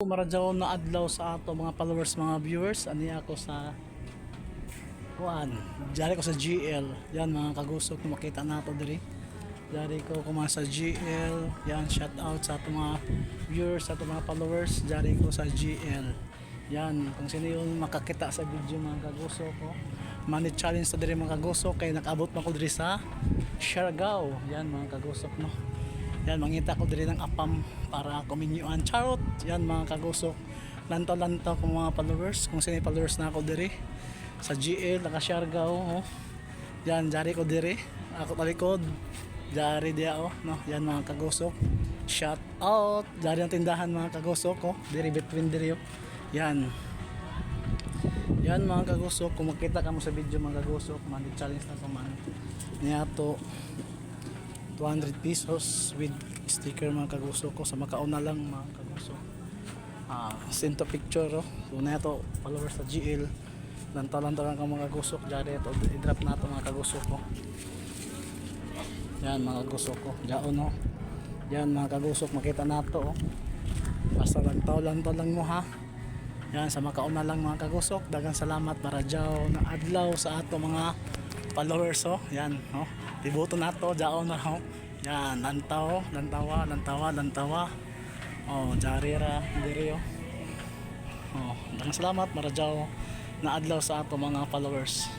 maradyaw na adlaw sa ato mga followers, mga viewers. Ani ako sa kuan. Diari ko sa GL. Yan mga kagusok kung makita nato diri. Diari ko kuma sa GL. Yan, shout out sa ato mga viewers, sa ato mga followers. Diari ko sa GL. Yan, kung sino yung makakita sa video mga kagusok ko. Money challenge sa diri mga kagusok kay nakaabot man ko diri sa Siargao. Yan mga kagusok no. Yan, mangita ko diri ng apam para kuminyuan. Charot! Yan mga kagusok. Lantaw-lantaw ko mga followers. Kung sino yung followers na ako diri sa GL, naka Siargao. Oh. Yan, jari ko diri. Ako talikod. Jari dia oh. No? Yan mga kagusok. Shout out! Jari ang tindahan mga kagusok. Oh. Diri between diri oh. Yan. Yan mga kagusok. Kung makita ka mo sa video mga kagusok, money challenge na ito man. Niyato 200 pesos with sticker mga kagusok ko sa makauna lang mga kagusok. Send to picture oh. So na ito followers sa GL. Lantaw-lantaw lang ka mga kagusok. Diyan ito i-drop na ito mga kagusok ko. Yan mga kagusok ko. Diyan oh. Yan mga kagusok, makita na ito oh. Basta lantaw-lantaw lang mo ha. Yan sa makauna lang mga kagusok. Dagang salamat para dyaw na adlaw sa ato mga followers oh. Yan oh. Ibuto na to, dyaon na ho. Yan, lantawa. Oh, jarira, diri oh. Oh, daghang salamat maradyaw na adlaw sa ato mga followers.